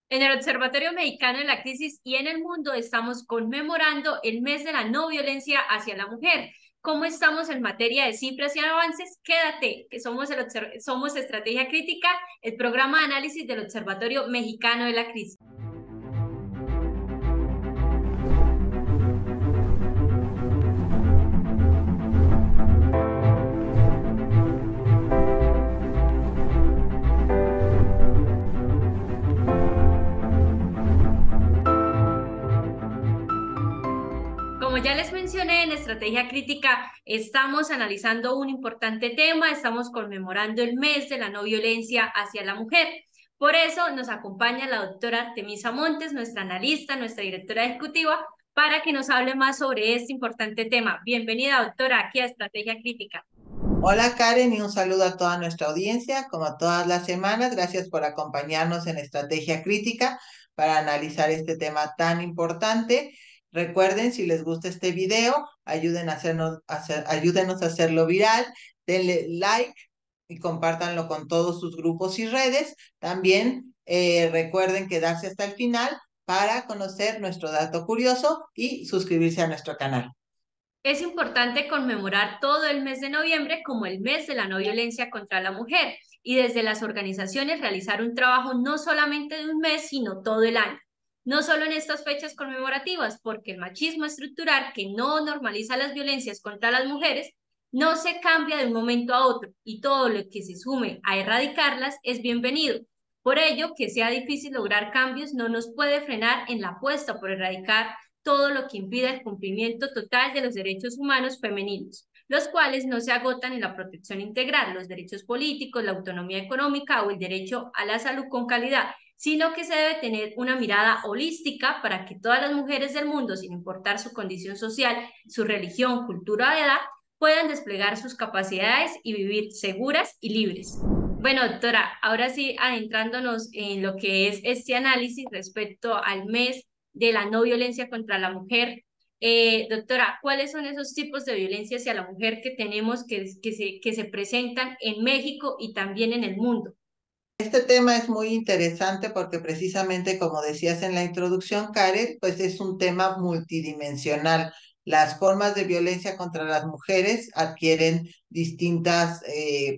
En el Observatorio Mexicano de la Crisis y en el mundo estamos conmemorando el mes de la no violencia hacia la mujer. ¿Cómo estamos en materia de cifras y avances? Quédate, que somos Estrategia Crítica, el programa de análisis del Observatorio Mexicano de la Crisis. Como ya les mencioné, en Estrategia Crítica estamos analizando un importante tema, estamos conmemorando el mes de la no violencia hacia la mujer. Por eso nos acompaña la doctora Temisa Montes, nuestra analista, nuestra directora ejecutiva, para que nos hable más sobre este importante tema. Bienvenida, doctora, aquí a Estrategia Crítica. Hola Karen y un saludo a toda nuestra audiencia. Como todas las semanas, gracias por acompañarnos en Estrategia Crítica para analizar este tema tan importante. Recuerden, si les gusta este video, ayúdenos a hacerlo viral, denle like y compártanlo con todos sus grupos y redes. También recuerden quedarse hasta el final para conocer nuestro dato curioso y suscribirse a nuestro canal. Es importante conmemorar todo el mes de noviembre como el mes de la no violencia contra la mujer y desde las organizaciones realizar un trabajo no solamente de un mes, sino todo el año. No solo en estas fechas conmemorativas, porque el machismo estructural que no normaliza las violencias contra las mujeres no se cambia de un momento a otro y todo lo que se sume a erradicarlas es bienvenido. Por ello, que sea difícil lograr cambios no nos puede frenar en la apuesta por erradicar todo lo que impida el cumplimiento total de los derechos humanos femeninos, los cuales no se agotan en la protección integral, los derechos políticos, la autonomía económica o el derecho a la salud con calidad, sino que se debe tener una mirada holística para que todas las mujeres del mundo, sin importar su condición social, su religión, cultura o edad, puedan desplegar sus capacidades y vivir seguras y libres. Bueno, doctora, ahora sí, adentrándonos en lo que es este análisis respecto al mes de la no violencia contra la mujer. Doctora, ¿cuáles son esos tipos de violencia hacia la mujer que tenemos que se presentan en México y también en el mundo? Este tema es muy interesante porque precisamente como decías en la introducción, Karen, pues es un tema multidimensional. Las formas de violencia contra las mujeres adquieren distintas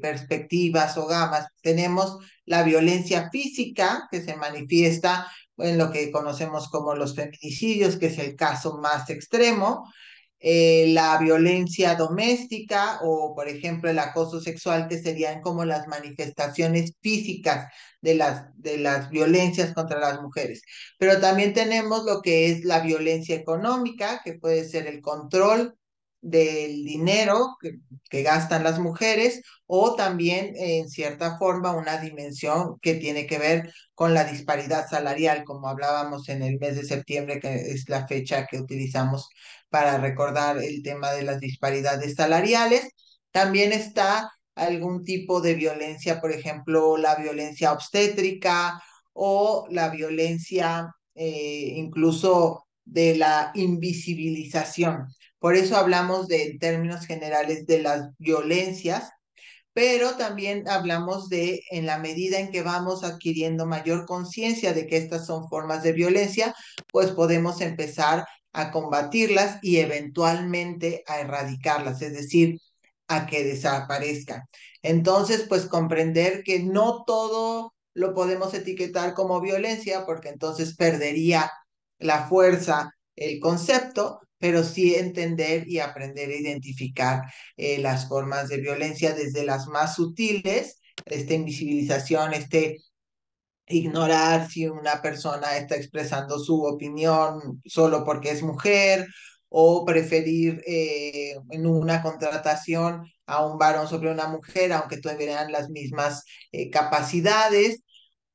perspectivas o gamas. Tenemos la violencia física que se manifiesta en lo que conocemos como los feminicidios, que es el caso más extremo, la violencia doméstica o, por ejemplo, el acoso sexual, que serían como las manifestaciones físicas de las violencias contra las mujeres. Pero también tenemos lo que es la violencia económica, que puede ser el control del dinero que gastan las mujeres o también en cierta forma una dimensión que tiene que ver con la disparidad salarial, como hablábamos en el mes de septiembre, que es la fecha que utilizamos para recordar el tema de las disparidades salariales. También está algún tipo de violencia, por ejemplo, la violencia obstétrica o la violencia incluso de la invisibilización. Por eso hablamos de, en términos generales, de las violencias, pero también hablamos de, en la medida en que vamos adquiriendo mayor conciencia de que estas son formas de violencia, pues podemos empezar a combatirlas y eventualmente a erradicarlas, es decir, a que desaparezcan. Entonces, pues comprender que no todo lo podemos etiquetar como violencia, porque entonces perdería la fuerza el concepto, pero sí entender y aprender a identificar las formas de violencia desde las más sutiles, esta invisibilización, este ignorar si una persona está expresando su opinión solo porque es mujer o preferir en una contratación a un varón sobre una mujer, aunque tuvieran las mismas capacidades,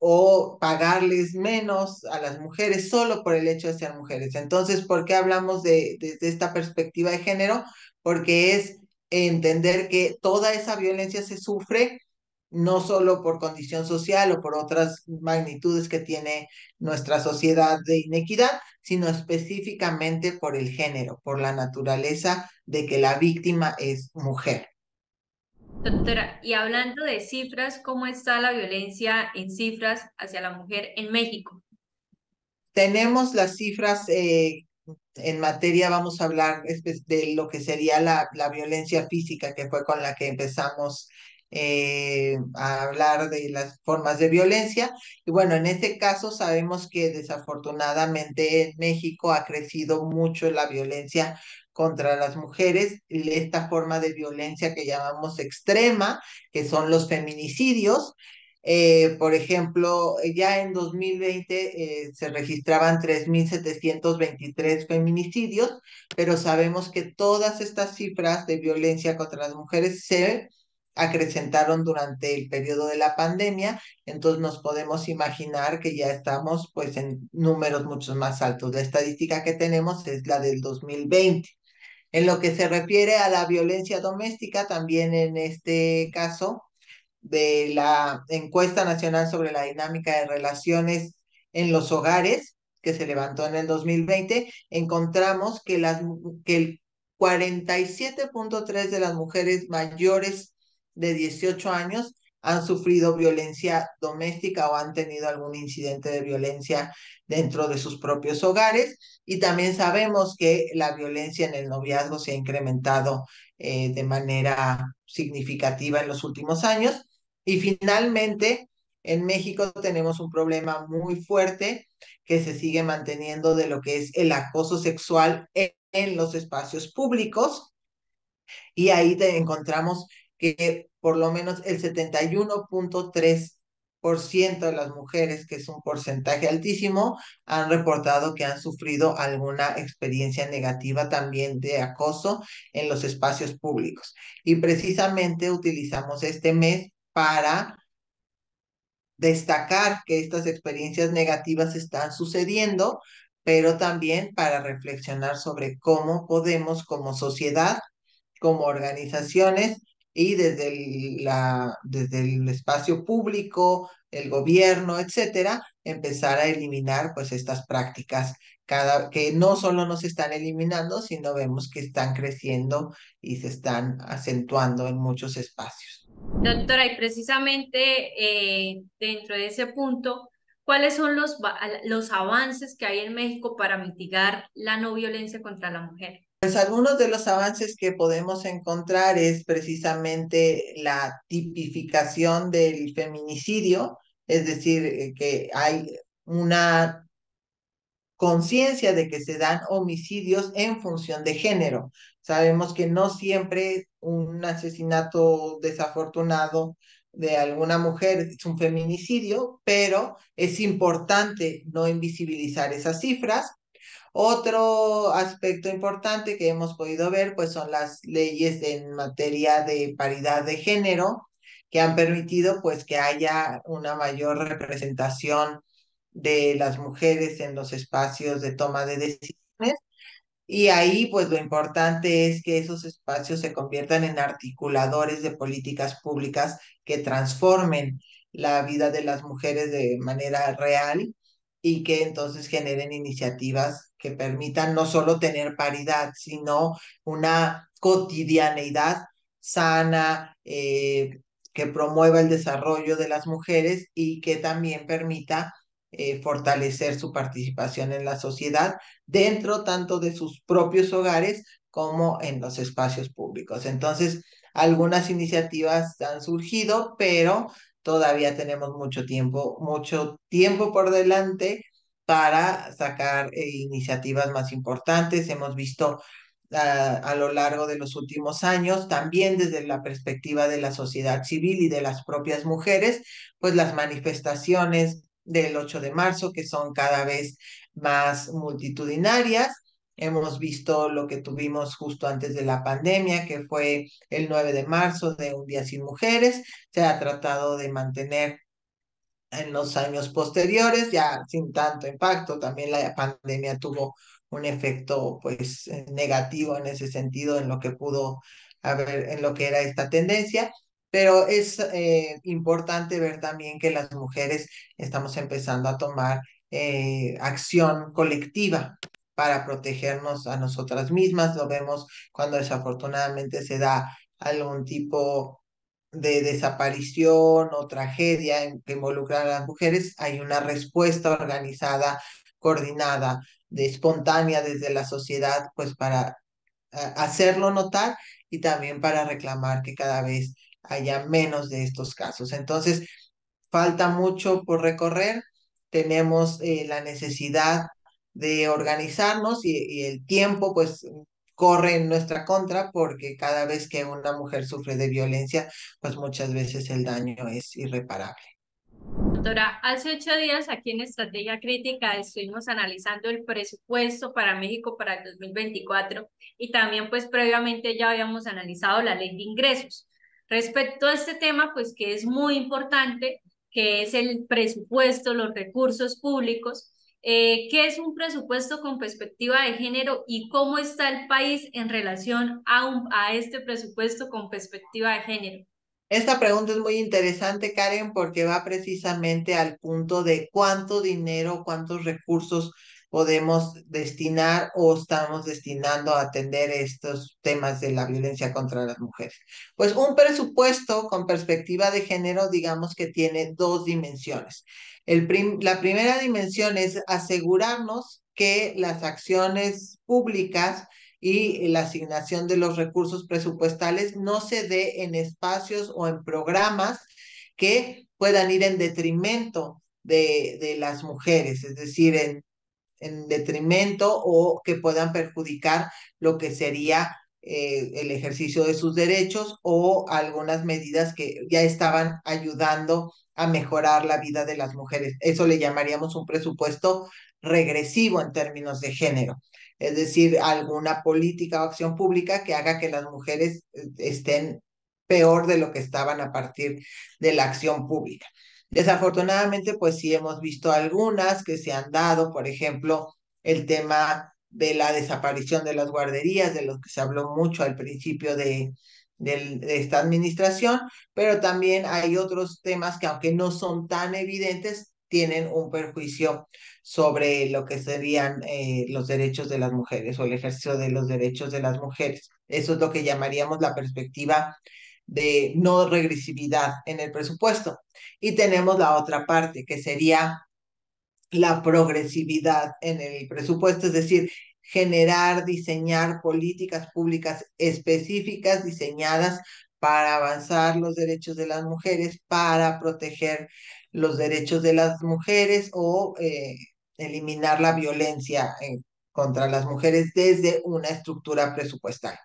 o pagarles menos a las mujeres solo por el hecho de ser mujeres. Entonces, ¿por qué hablamos desde esta perspectiva de género? Porque es entender que toda esa violencia se sufre no solo por condición social o por otras magnitudes que tiene nuestra sociedad de inequidad, sino específicamente por el género, por la naturaleza de que la víctima es mujer. Doctora, y hablando de cifras, ¿cómo está la violencia en cifras hacia la mujer en México? Tenemos las cifras en materia, vamos a hablar de lo que sería la violencia física, que fue con la que empezamos a hablar de las formas de violencia. Y bueno, en este caso sabemos que desafortunadamente en México ha crecido mucho la violencia contra las mujeres, esta forma de violencia que llamamos extrema, que son los feminicidios. Por ejemplo, ya en 2020 se registraban 3.723 feminicidios, pero sabemos que todas estas cifras de violencia contra las mujeres se acrecentaron durante el periodo de la pandemia, entonces nos podemos imaginar que ya estamos pues en números mucho más altos. La estadística que tenemos es la del 2020. En lo que se refiere a la violencia doméstica, también en este caso, de la encuesta nacional sobre la dinámica de relaciones en los hogares, que se levantó en el 2020, encontramos que el 47.3 de las mujeres mayores de 18 años han sufrido violencia doméstica o han tenido algún incidente de violencia dentro de sus propios hogares. Y también sabemos que la violencia en el noviazgo se ha incrementado de manera significativa en los últimos años. Y finalmente, en México tenemos un problema muy fuerte que se sigue manteniendo de lo que es el acoso sexual en los espacios públicos. Y ahí encontramos que por lo menos el 71.3% de las mujeres, que es un porcentaje altísimo, han reportado que han sufrido alguna experiencia negativa también de acoso en los espacios públicos. Y precisamente utilizamos este mes para destacar que estas experiencias negativas están sucediendo, pero también para reflexionar sobre cómo podemos como sociedad, como organizaciones y desde el espacio público, el gobierno, etcétera, empezar a eliminar pues estas prácticas que no solo nos están eliminando, sino vemos que están creciendo y se están acentuando en muchos espacios. Doctora, y precisamente dentro de ese punto, ¿cuáles son los avances que hay en México para mitigar la no violencia contra la mujer? Pues algunos de los avances que podemos encontrar es precisamente la tipificación del feminicidio, es decir, que hay una conciencia de que se dan homicidios en función de género. Sabemos que no siempre un asesinato desafortunado de alguna mujer es un feminicidio, pero es importante no invisibilizar esas cifras. Otro aspecto importante que hemos podido ver, pues son las leyes en materia de paridad de género, que han permitido pues que haya una mayor representación de las mujeres en los espacios de toma de decisiones. Y ahí, pues lo importante es que esos espacios se conviertan en articuladores de políticas públicas que transformen la vida de las mujeres de manera real y que entonces generen iniciativas que permitan no solo tener paridad, sino una cotidianeidad sana, que promueva el desarrollo de las mujeres y que también permita fortalecer su participación en la sociedad dentro tanto de sus propios hogares como en los espacios públicos. Entonces, algunas iniciativas han surgido, pero todavía tenemos mucho tiempo por delante para sacar iniciativas más importantes. Hemos visto a lo largo de los últimos años, también desde la perspectiva de la sociedad civil y de las propias mujeres, pues las manifestaciones del 8 de marzo, que son cada vez más multitudinarias. Hemos visto lo que tuvimos justo antes de la pandemia, que fue el 9 de marzo de Un Día Sin Mujeres. Se ha tratado de mantener en los años posteriores, ya sin tanto impacto. También la pandemia tuvo un efecto pues negativo en ese sentido, en lo que pudo haber, en lo que era esta tendencia. Pero es importante ver también que las mujeres estamos empezando a tomar acción colectiva para protegernos a nosotras mismas. Lo vemos cuando desafortunadamente se da algún tipo de desaparición o tragedia que involucra a las mujeres, hay una respuesta organizada coordinada, de espontánea desde la sociedad, pues para hacerlo notar y también para reclamar que cada vez haya menos de estos casos. Entonces, falta mucho por recorrer, tenemos la necesidad de organizarnos y el tiempo pues corre en nuestra contra porque cada vez que una mujer sufre de violencia, pues muchas veces el daño es irreparable. Doctora, hace 8 días aquí en Estrategia Crítica estuvimos analizando el presupuesto para México para el 2024 y también pues previamente ya habíamos analizado la ley de ingresos. Respecto a este tema, pues que es muy importante, que es el presupuesto, los recursos públicos, ¿qué es un presupuesto con perspectiva de género y cómo está el país en relación a este presupuesto con perspectiva de género? Esta pregunta es muy interesante, Karen, porque va precisamente al punto de cuánto dinero, cuántos recursos podemos destinar o estamos destinando a atender estos temas de la violencia contra las mujeres. Pues un presupuesto con perspectiva de género, digamos que tiene dos dimensiones. La primera dimensión es asegurarnos que las acciones públicas y la asignación de los recursos presupuestales no se dé en espacios o en programas que puedan ir en detrimento de las mujeres, es decir, en detrimento o que puedan perjudicar lo que sería el ejercicio de sus derechos o algunas medidas que ya estaban ayudando a mejorar la vida de las mujeres. Eso le llamaríamos un presupuesto regresivo en términos de género, es decir, alguna política o acción pública que haga que las mujeres estén peor de lo que estaban a partir de la acción pública. Desafortunadamente, pues sí hemos visto algunas que se han dado, por ejemplo, el tema de la desaparición de las guarderías, de lo que se habló mucho al principio de esta administración, pero también hay otros temas que aunque no son tan evidentes, tienen un perjuicio sobre lo que serían los derechos de las mujeres o el ejercicio de los derechos de las mujeres. Eso es lo que llamaríamos la perspectiva de no regresividad en el presupuesto. Y tenemos la otra parte, que sería la progresividad en el presupuesto, es decir, generar, diseñar políticas públicas específicas diseñadas para avanzar los derechos de las mujeres, para proteger los derechos de las mujeres o eliminar la violencia contra las mujeres desde una estructura presupuestal.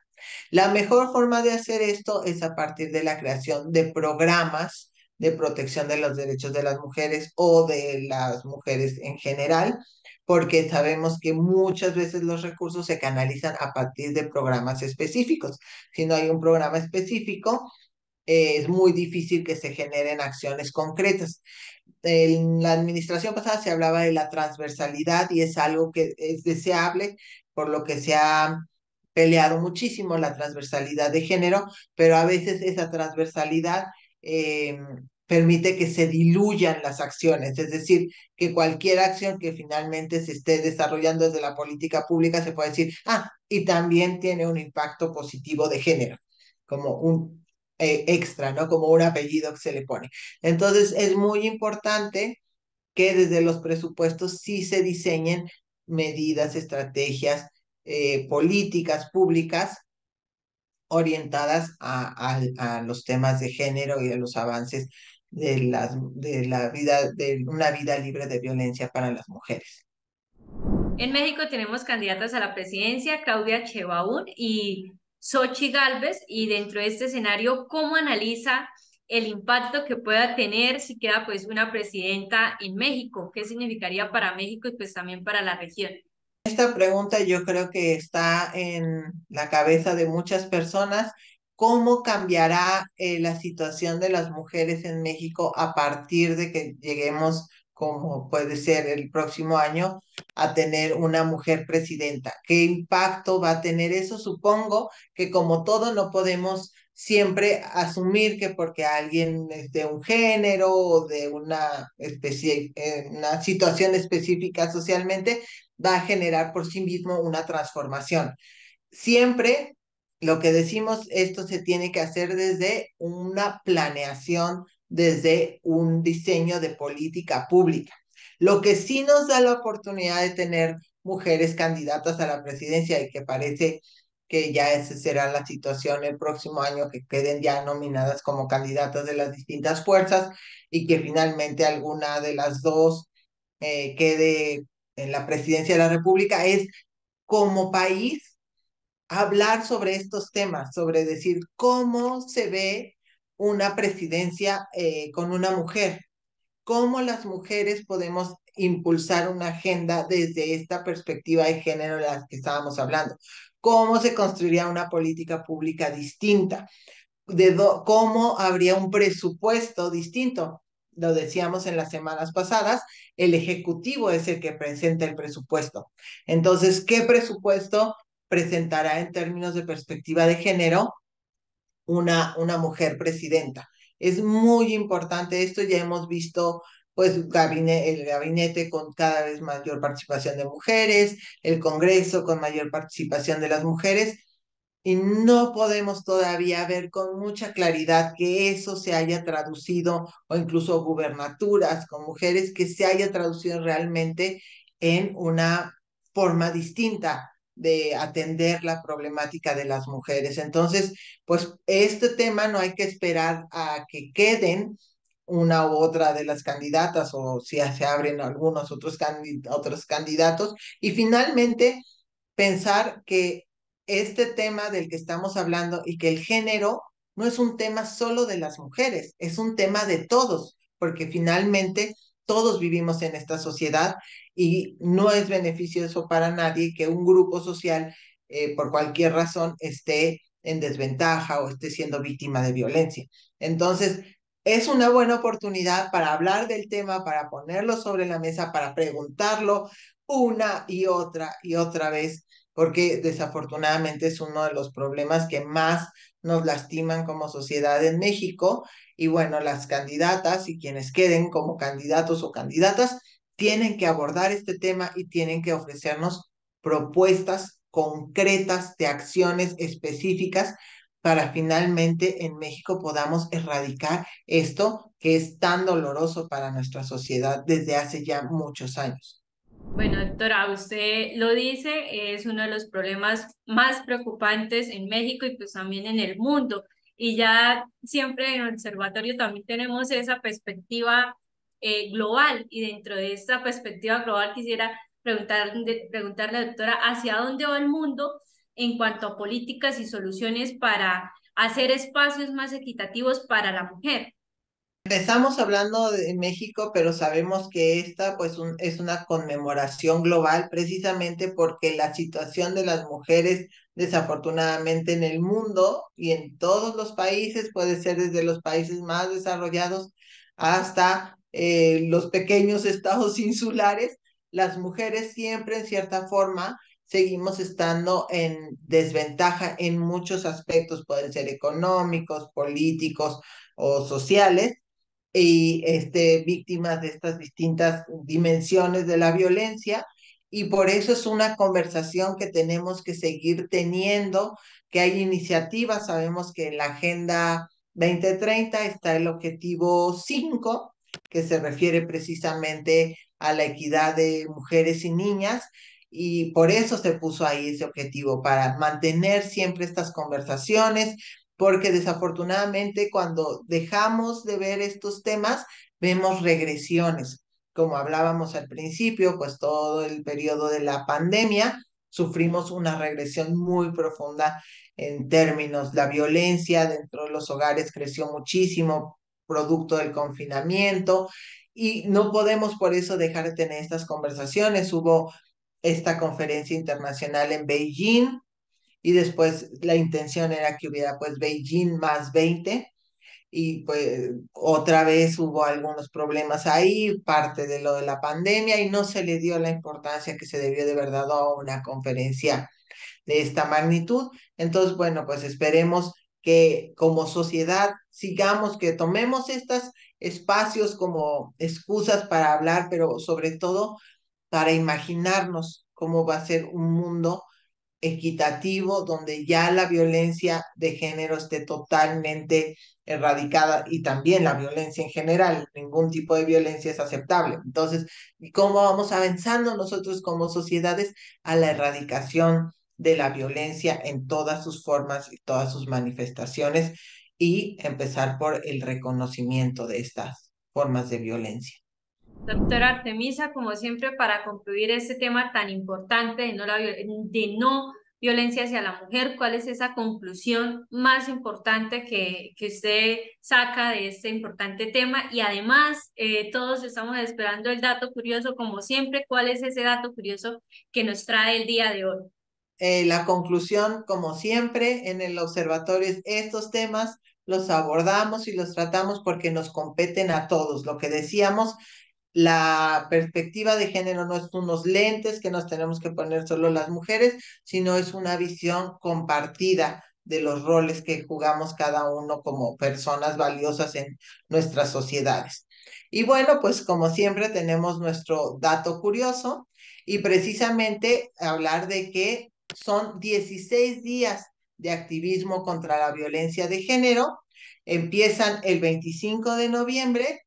La mejor forma de hacer esto es a partir de la creación de programas de protección de los derechos de las mujeres o de las mujeres en general, porque sabemos que muchas veces los recursos se canalizan a partir de programas específicos. Si no hay un programa específico, es muy difícil que se generen acciones concretas. En la administración pasada se hablaba de la transversalidad y es algo que es deseable, por lo que se ha peleado muchísimo la transversalidad de género, pero a veces esa transversalidad eh, permite que se diluyan las acciones, es decir, que cualquier acción que finalmente se esté desarrollando desde la política pública se puede decir, ah, y también tiene un impacto positivo de género, como un extra, ¿no? Como un apellido que se le pone. Entonces, es muy importante que desde los presupuestos sí se diseñen medidas, estrategias, políticas públicas orientadas a los temas de género y a los avances de la vida, de una vida libre de violencia para las mujeres. En México tenemos candidatas a la presidencia, Claudia Sheinbaum y Xochitl Gálvez, y dentro de este escenario, ¿cómo analiza el impacto que pueda tener si queda pues una presidenta en México? ¿Qué significaría para México y pues también para la región? Esta pregunta yo creo que está en la cabeza de muchas personas. ¿Cómo cambiará la situación de las mujeres en México a partir de que lleguemos, como puede ser el próximo año, a tener una mujer presidenta? ¿Qué impacto va a tener eso? Supongo que como todo no podemos siempre asumir que porque alguien es de un género o de una una situación específica socialmente, va a generar por sí mismo una transformación. Siempre lo que decimos, esto se tiene que hacer desde una planeación, desde un diseño de política pública. Lo que sí nos da la oportunidad de tener mujeres candidatas a la presidencia y que parece que ya esa será la situación el próximo año, que queden ya nominadas como candidatas de las distintas fuerzas y que finalmente alguna de las dos quede en la presidencia de la República, es como país hablar sobre estos temas, sobre decir cómo se ve una presidencia con una mujer, cómo las mujeres podemos impulsar una agenda desde esta perspectiva de género de la que estábamos hablando, cómo se construiría una política pública distinta, cómo habría un presupuesto distinto. Lo decíamos en las semanas pasadas, el Ejecutivo es el que presenta el presupuesto. Entonces, ¿qué presupuesto presentará en términos de perspectiva de género una mujer presidenta? Es muy importante esto, ya hemos visto pues el gabinete con cada vez mayor participación de mujeres, el Congreso con mayor participación de las mujeres, y no podemos todavía ver con mucha claridad que eso se haya traducido, o incluso gubernaturas con mujeres, que se haya traducido realmente en una forma distinta de atender la problemática de las mujeres. Entonces, pues este tema no hay que esperar a que queden una u otra de las candidatas o si se abren algunos otros candidatos, y finalmente pensar que este tema del que estamos hablando y que el género no es un tema solo de las mujeres, es un tema de todos, porque finalmente todos vivimos en esta sociedad y no es beneficioso para nadie que un grupo social, por cualquier razón, esté en desventaja o esté siendo víctima de violencia. Entonces, es una buena oportunidad para hablar del tema, para ponerlo sobre la mesa, para preguntarlo una y otra vez, porque desafortunadamente es uno de los problemas que más nos lastiman como sociedad en México. Y bueno, las candidatas y quienes queden como candidatos o candidatas tienen que abordar este tema y tienen que ofrecernos propuestas concretas de acciones específicas para finalmente en México podamos erradicar esto que es tan doloroso para nuestra sociedad desde hace ya muchos años. Bueno, doctora, usted lo dice, es uno de los problemas más preocupantes en México y pues también en el mundo. Y ya siempre en el observatorio también tenemos esa perspectiva global y dentro de esta perspectiva global quisiera preguntarle, doctora, ¿hacia dónde va el mundo en cuanto a políticas y soluciones para hacer espacios más equitativos para la mujer? Empezamos hablando de México, pero sabemos que esta pues es una conmemoración global precisamente porque la situación de las mujeres desafortunadamente en el mundo y en todos los países, puede ser desde los países más desarrollados hasta los pequeños estados insulares, las mujeres siempre en cierta forma seguimos estando en desventaja en muchos aspectos, pueden ser económicos, políticos o sociales, y víctimas de estas distintas dimensiones de la violencia. Y por eso es una conversación que tenemos que seguir teniendo, que hay iniciativas. Sabemos que en la Agenda 2030 está el objetivo 5 que se refiere precisamente a la equidad de mujeres y niñas. Y por eso se puso ahí ese objetivo, para mantener siempre estas conversaciones, porque desafortunadamente cuando dejamos de ver estos temas, vemos regresiones. Como hablábamos al principio, pues todo el periodo de la pandemia sufrimos una regresión muy profunda en términos, la violencia dentro de los hogares creció muchísimo, producto del confinamiento, y no podemos por eso dejar de tener estas conversaciones. Hubo esta conferencia internacional en Beijing, y después la intención era que hubiera pues Beijing más 20, y pues otra vez hubo algunos problemas ahí, parte de lo de la pandemia, y no se le dio la importancia que se debió de verdad a una conferencia de esta magnitud. Entonces, bueno, pues esperemos que como sociedad sigamos, que tomemos estos espacios como excusas para hablar, pero sobre todo para imaginarnos cómo va a ser un mundo equitativo, donde ya la violencia de género esté totalmente erradicada y también la violencia en general, ningún tipo de violencia es aceptable. Entonces, ¿y cómo vamos avanzando nosotros como sociedades a la erradicación de la violencia en todas sus formas y todas sus manifestaciones y empezar por el reconocimiento de estas formas de violencia? Doctora Artemisa, como siempre, para concluir este tema tan importante de no violencia hacia la mujer, ¿cuál es esa conclusión más importante que usted saca de este importante tema? Y además, todos estamos esperando el dato curioso, como siempre, ¿cuál es ese dato curioso que nos trae el día de hoy? La conclusión, como siempre, en el observatorio es estos temas los abordamos y los tratamos porque nos competen a todos. Lo que decíamos, la perspectiva de género no es unos lentes que nos tenemos que poner solo las mujeres, sino es una visión compartida de los roles que jugamos cada uno como personas valiosas en nuestras sociedades. Y bueno, pues como siempre tenemos nuestro dato curioso y precisamente hablar de que son 16 días de activismo contra la violencia de género. Empiezan el 25 de noviembre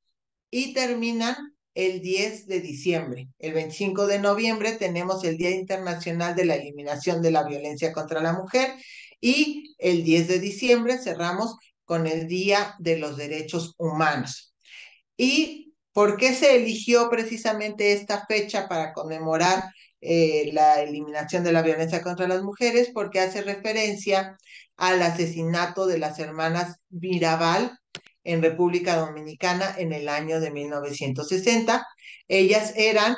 y terminan el 10 de diciembre. El 25 de noviembre tenemos el Día Internacional de la Eliminación de la Violencia contra la Mujer y el 10 de diciembre cerramos con el Día de los Derechos Humanos. ¿Y por qué se eligió precisamente esta fecha para conmemorar la eliminación de la violencia contra las mujeres? Porque hace referencia al asesinato de las hermanas Mirabal en República Dominicana en el año de 1960. Ellas eran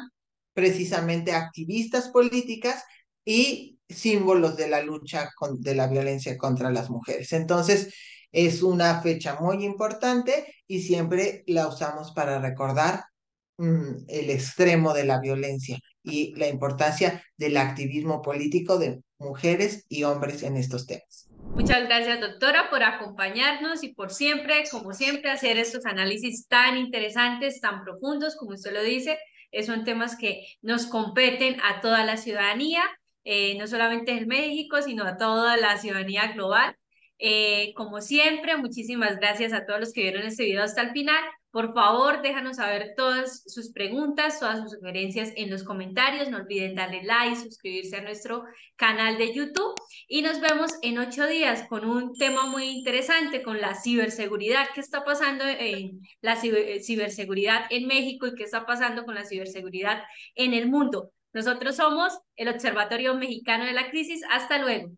precisamente activistas políticas y símbolos de la lucha de la violencia contra las mujeres. Entonces, es una fecha muy importante y siempre la usamos para recordar el extremo de la violencia y la importancia del activismo político de mujeres y hombres en estos temas. Muchas gracias, doctora, por acompañarnos y por siempre, como siempre, hacer estos análisis tan interesantes, tan profundos, como usted lo dice. Son temas que nos competen a toda la ciudadanía, no solamente en México, sino a toda la ciudadanía global. Como siempre, muchísimas gracias a todos los que vieron este video hasta el final. Por favor, déjanos saber todas sus preguntas, todas sus sugerencias en los comentarios. No olviden darle like, suscribirse a nuestro canal de YouTube. Y nos vemos en 8 días con un tema muy interesante, con la ciberseguridad, qué está pasando en la ciberseguridad en México y qué está pasando con la ciberseguridad en el mundo. Nosotros somos el Observatorio Mexicano de la Crisis. Hasta luego.